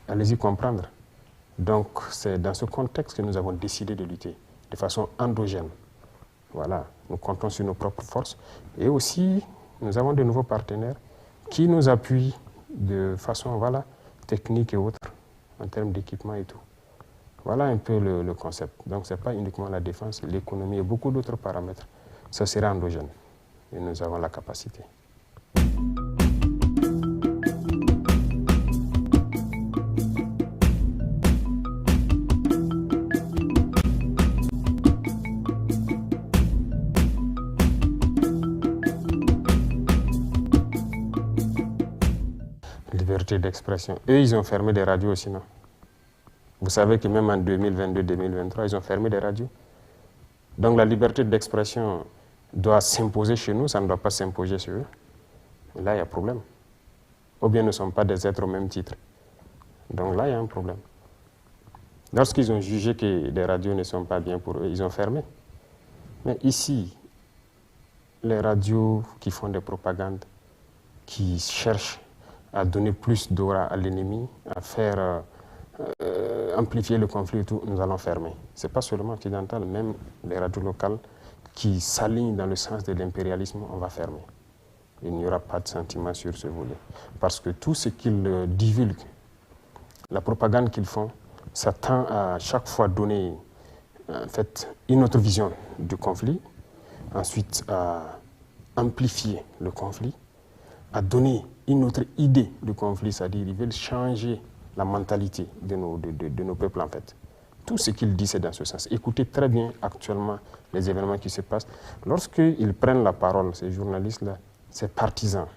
allez-y comprendre. Donc, c'est dans ce contexte que nous avons décidé de lutter, de façon endogène. Voilà, nous comptons sur nos propres forces. Et aussi, nous avons de nouveaux partenaires qui nous appuient de façon voilà, technique et autre, en termes d'équipement et tout. Voilà un peu le concept. Donc, ce n'est pas uniquement la défense, l'économie et beaucoup d'autres paramètres. Ça sera endogène. Et nous avons la capacité. Liberté d'expression. Eux, ils ont fermé des radios aussi, non? Vous savez que même en 2022-2023, ils ont fermé des radios. Donc la liberté d'expression doit s'imposer chez nous, ça ne doit pas s'imposer sur eux. Et là, il y a problème. Ou bien nous ne sommes pas des êtres au même titre. Donc là, il y a un problème. Lorsqu'ils ont jugé que les radios ne sont pas bien pour eux, ils ont fermé. Mais ici, les radios qui font des propagandes, qui cherchent à donner plus d'aura à l'ennemi, à faire amplifier le conflit et tout, nous allons fermer. Ce n'est pas seulement occidental, même les radios locales qui s'alignent dans le sens de l'impérialisme, on va fermer. Il n'y aura pas de sentiment sur ce volet. Parce que tout ce qu'ils divulguent, la propagande qu'ils font, ça tend à chaque fois donner en fait, une autre vision du conflit, ensuite à amplifier le conflit, à donner une autre idée du conflit, c'est-à-dire ils veulent changer la mentalité de nos peuples en fait. Tout ce qu'il dit, c'est dans ce sens. Écoutez très bien actuellement les événements qui se passent. Lorsqu'ils prennent la parole, ces journalistes-là, c'est partisan.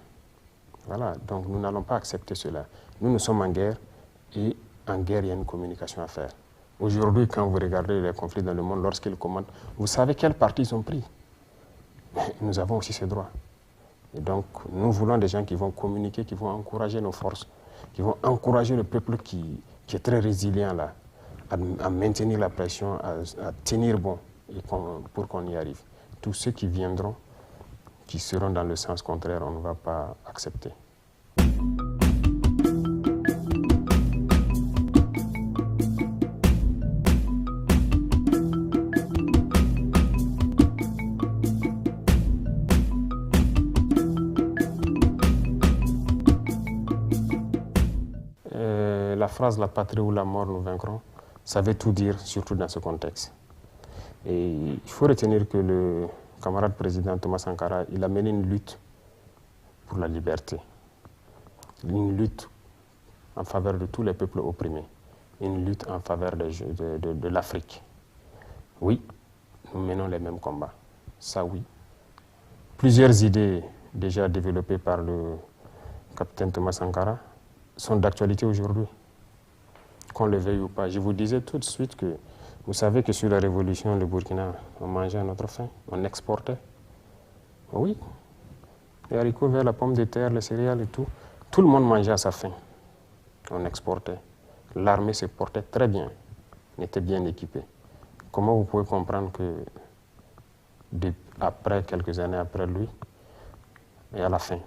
Voilà, donc nous n'allons pas accepter cela. Nous sommes en guerre et en guerre, il y a une communication à faire. Aujourd'hui, quand vous regardez les conflits dans le monde, lorsqu'ils commandent, vous savez quel parti ils ont pris. Mais nous avons aussi ce droit. Et donc, nous voulons des gens qui vont communiquer, qui vont encourager nos forces, qui vont encourager le peuple qui est très résilient là, à maintenir la pression, à tenir bon et pour qu'on y arrive. Tous ceux qui viendront, qui seront dans le sens contraire, on ne va pas accepter. La phrase « la patrie ou la mort, nous vaincrons », ça veut tout dire, surtout dans ce contexte. Et il faut retenir que le camarade président Thomas Sankara, il a mené une lutte pour la liberté, une lutte en faveur de tous les peuples opprimés, une lutte en faveur de l'Afrique. Oui, nous menons les mêmes combats, ça oui. Plusieurs idées déjà développées par le capitaine Thomas Sankara sont d'actualité aujourd'hui, qu'on le veuille ou pas. Je vous disais tout de suite que vous savez que sur la révolution, le Burkina, on mangeait à notre faim, on exportait. Oui, les haricots verts, la pomme de terre, les céréales et tout, tout le monde mangeait à sa faim. On exportait. L'armée se portait très bien, était bien équipée. Comment vous pouvez comprendre que après, quelques années après lui, et à la fin,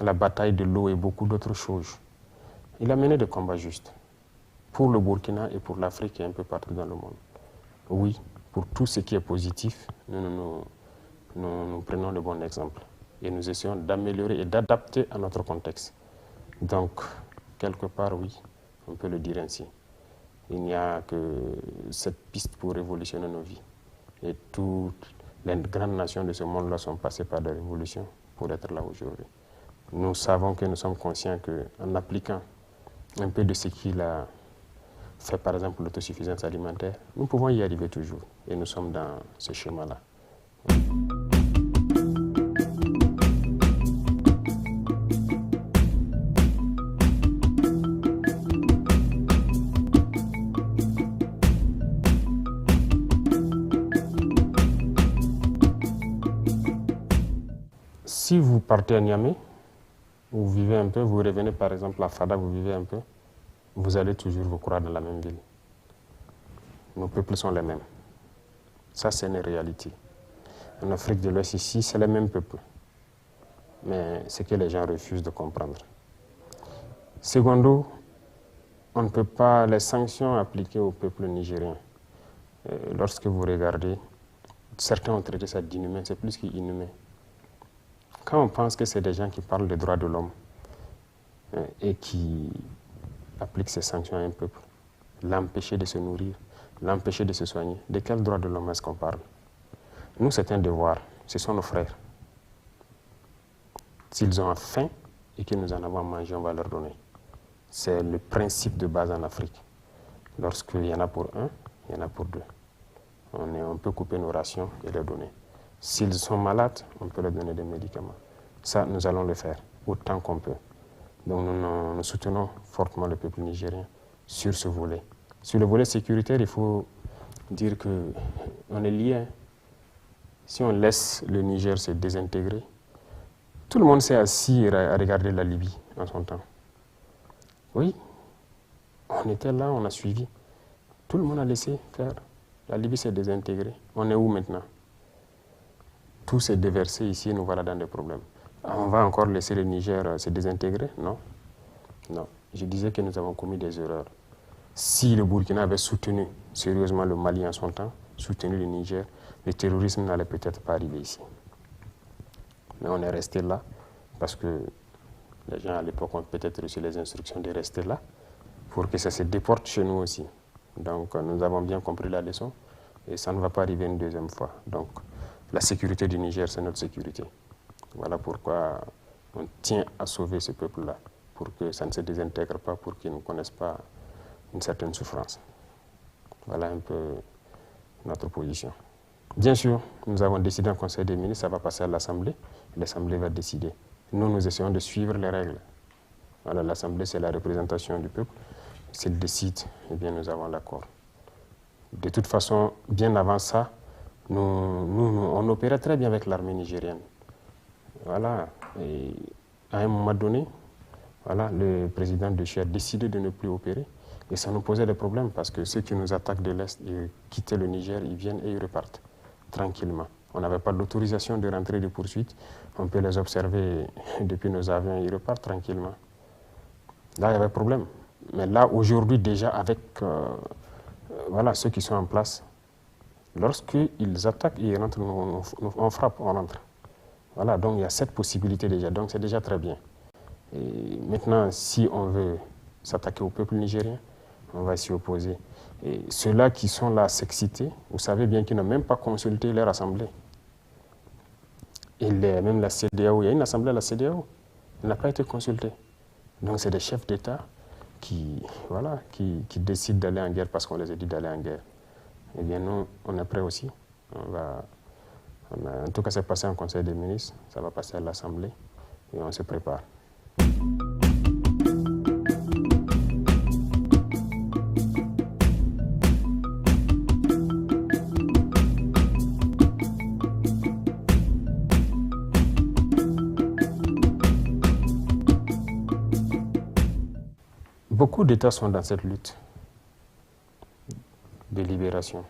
la bataille de l'eau et beaucoup d'autres choses, il a mené des combats justes pour le Burkina et pour l'Afrique et un peu partout dans le monde. Oui, pour tout ce qui est positif, nous prenons le bon exemple et nous essayons d'améliorer et d'adapter à notre contexte. Donc, quelque part, oui, on peut le dire ainsi. Il n'y a que cette piste pour révolutionner nos vies. Et toutes les grandes nations de ce monde-là sont passées par des révolutions pour être là aujourd'hui. Nous savons que nous sommes conscients qu'en appliquant un peu de ce qu'il a fait, par exemple l'autosuffisance alimentaire, nous pouvons y arriver toujours. Et nous sommes dans ce schéma-là. Si vous partez à Niamey, vous vivez un peu, vous revenez par exemple à Fada, vous vivez un peu, vous allez toujours vous croire dans la même ville. Nos peuples sont les mêmes. Ça, c'est une réalité. En Afrique de l'Ouest, ici, c'est les mêmes peuples. Mais c'est que les gens refusent de comprendre. Secondo, on ne peut pas les sanctions appliquées au peuple nigérien. Lorsque vous regardez, certains ont traité ça d'inhumain, c'est plus qu'inhumain. Quand on pense que c'est des gens qui parlent des droits de l'homme et qui appliquent ces sanctions à un peuple, l'empêcher de se nourrir, l'empêcher de se soigner, de quel droit de l'homme est-ce qu'on parle? Nous, c'est un devoir, ce sont nos frères. S'ils ont faim et que nous en avons mangé, on va leur donner. C'est le principe de base en Afrique. Lorsqu'il y en a pour un, il y en a pour deux. On peut couper nos rations et les donner. S'ils sont malades, on peut leur donner des médicaments. Ça, nous allons le faire autant qu'on peut. Donc nous soutenons fortement le peuple nigérien sur ce volet. Sur le volet sécuritaire, il faut dire qu'on est liés. Si on laisse le Niger se désintégrer, tout le monde s'est assis à regarder la Libye en son temps. Oui, on était là, on a suivi. Tout le monde a laissé faire. La Libye s'est désintégrée. On est où maintenant? Tout s'est déversé ici et nous voilà dans des problèmes. On va encore laisser le Niger se désintégrer? Non. Non. Je disais que nous avons commis des erreurs. Si le Burkina avait soutenu sérieusement le Mali en son temps, soutenu le Niger, le terrorisme n'allait peut-être pas arriver ici. Mais on est resté là parce que les gens à l'époque ont peut-être reçu les instructions de rester là pour que ça se déporte chez nous aussi. Donc nous avons bien compris la leçon et ça ne va pas arriver une deuxième fois. Donc la sécurité du Niger, c'est notre sécurité. Voilà pourquoi on tient à sauver ce peuple-là, pour que ça ne se désintègre pas, pour qu'ils ne connaissent pas une certaine souffrance. Voilà un peu notre position. Bien sûr, nous avons décidé en Conseil des ministres, ça va passer à l'Assemblée. L'Assemblée va décider. Nous essayons de suivre les règles. Voilà, l'Assemblée, c'est la représentation du peuple. S'il décide, eh bien, nous avons l'accord. De toute façon, bien avant ça, on opérait très bien avec l'armée nigérienne. Voilà. Et à un moment donné, voilà, le président de Chir a décidé de ne plus opérer. Et ça nous posait des problèmes parce que ceux qui nous attaquent de l'Est, ils quittent le Niger, ils viennent et ils repartent tranquillement. On n'avait pas l'autorisation de rentrer de poursuite. On peut les observer depuis nos avions, ils repartent tranquillement. Là, il y avait problème. Mais là, aujourd'hui, déjà, avec voilà, ceux qui sont en place, lorsqu'ils attaquent, ils rentrent, on frappe, on rentre. Voilà, donc il y a cette possibilité déjà. Donc c'est déjà très bien. Et maintenant, si on veut s'attaquer au peuple nigérien, on va s'y opposer. Et ceux-là qui sont là à s'exciter, vous savez bien qu'ils n'ont même pas consulté leur assemblée. Et même la CEDEAO, il y a une assemblée à la CEDEAO, elle n'a pas été consultée. Donc c'est des chefs d'État qui décident d'aller en guerre parce qu'on les a dit d'aller en guerre. Eh bien nous, on est prêts aussi. En tout cas, c'est passé en Conseil des ministres, ça va passer à l'Assemblée et on se prépare. Beaucoup d'États sont dans cette lutte de libération.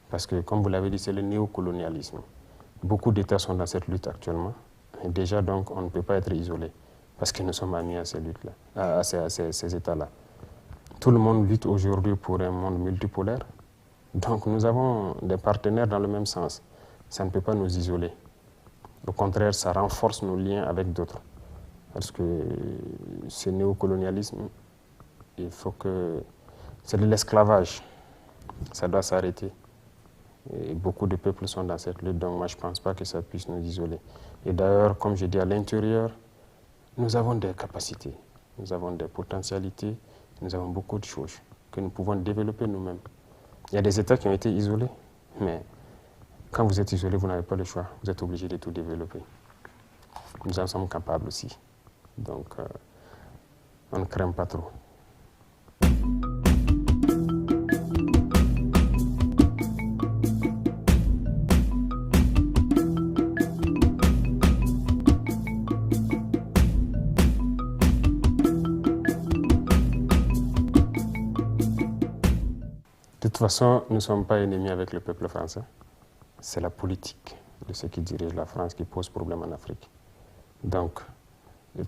Parce que, comme vous l'avez dit, c'est le néocolonialisme. Beaucoup d'États sont dans cette lutte actuellement. Et déjà, donc, on ne peut pas être isolé. Parce que nous sommes amis à ces luttes-là, à ces États-là. Tout le monde lutte aujourd'hui pour un monde multipolaire. Donc, nous avons des partenaires dans le même sens. Ça ne peut pas nous isoler. Au contraire, ça renforce nos liens avec d'autres. Parce que ce néocolonialisme, il faut que... C'est de l'esclavage. Ça doit s'arrêter. Et beaucoup de peuples sont dans cette lutte, donc moi je ne pense pas que ça puisse nous isoler. Et d'ailleurs, comme je dis, à l'intérieur, nous avons des capacités, nous avons des potentialités, nous avons beaucoup de choses que nous pouvons développer nous-mêmes. Il y a des États qui ont été isolés, mais quand vous êtes isolé, vous n'avez pas le choix, vous êtes obligé de tout développer. Nous en sommes capables aussi, donc on ne craint pas trop. De toute façon, nous ne sommes pas ennemis avec le peuple français. C'est la politique de ceux qui dirigent la France qui pose problème en Afrique. Donc,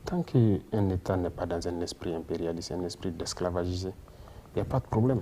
Tant qu'un État n'est pas dans un esprit impérialiste, un esprit d'esclavagisé, il n'y a pas de problème.